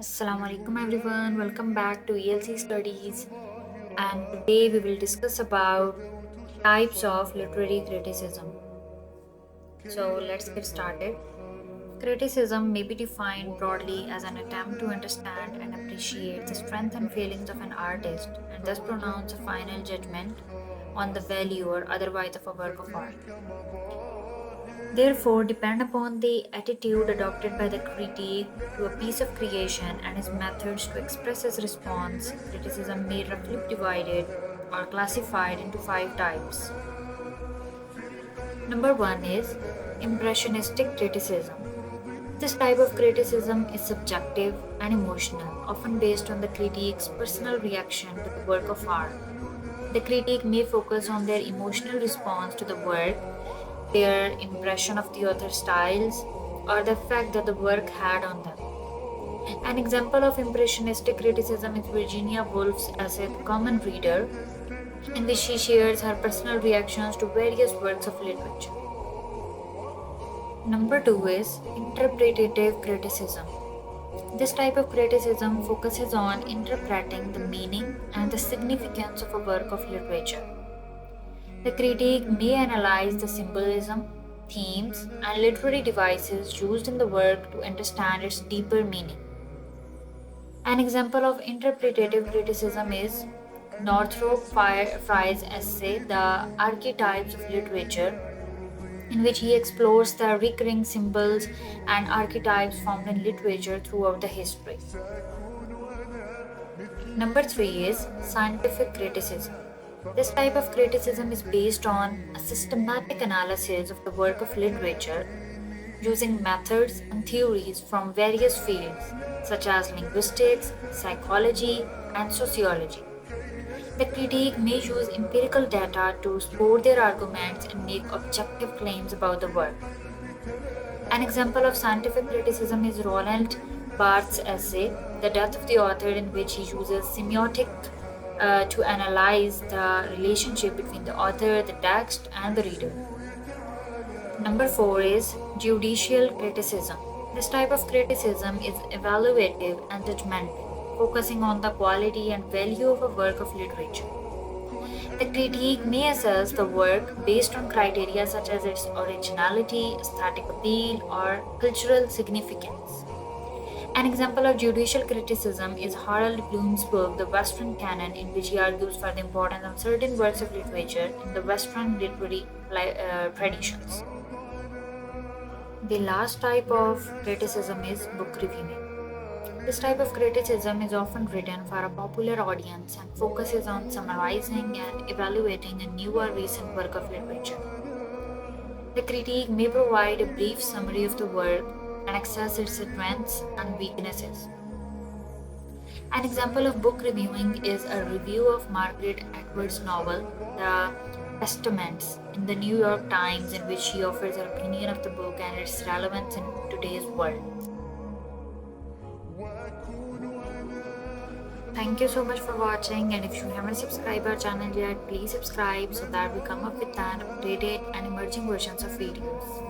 Assalamu alaikum everyone, welcome back to ELC Studies, and today we will discuss about types of literary criticism. So let's get started. Criticism may be defined broadly as an attempt to understand and appreciate the strengths and failings of an artist and thus pronounce a final judgment on the value or otherwise of a work of art. Therefore, depend upon the attitude adopted by the critique to a piece of creation and his methods to express his response. Criticism may roughly be divided or classified into five types. Number one is impressionistic criticism. This type of criticism is subjective and emotional, often based on the critique's personal reaction to the work of art. The critique may focus on their emotional response to the work, their impression of the author's styles, or the effect that the work had on them. An example of impressionistic criticism is Virginia Woolf's essay The Common Reader, in which she shares her personal reactions to various works of literature. Number two is interpretative criticism. This type of criticism focuses on interpreting the meaning and the significance of a work of literature. The critique may analyze the symbolism, themes, and literary devices used in the work to understand its deeper meaning. An example of interpretative criticism is Northrop Frye's essay, The Archetypes of Literature, in which he explores the recurring symbols and archetypes found in literature throughout the history. Number three is scientific criticism. This type of criticism is based on a systematic analysis of the work of literature using methods and theories from various fields such as linguistics, psychology, and sociology. The critique may use empirical data to support their arguments and make objective claims about the work. An example of scientific criticism is Roland Barthes' essay, The Death of the Author, in which he uses semiotic to analyze the relationship between the author, the text, and the reader. Number four is judicial criticism. This type of criticism is evaluative and judgmental, focusing on the quality and value of a work of literature. The critique may assess the work based on criteria such as its originality, aesthetic appeal, or cultural significance. An example of judicial criticism is Harold Bloom's book, The Western Canon, in which he argues for the importance of certain works of literature in the Western literary traditions. The last type of criticism is book reviewing. This type of criticism is often written for a popular audience and focuses on summarizing and evaluating a new or recent work of literature. The critique may provide a brief summary of the work and assess its strengths and weaknesses. An example of book reviewing is a review of Margaret Atwood's novel, The Testaments, in the New York Times, in which she offers her opinion of the book and its relevance in today's world. Thank you so much for watching, and if you haven't subscribed our channel yet, please subscribe so that we come up with an updated and emerging versions of videos.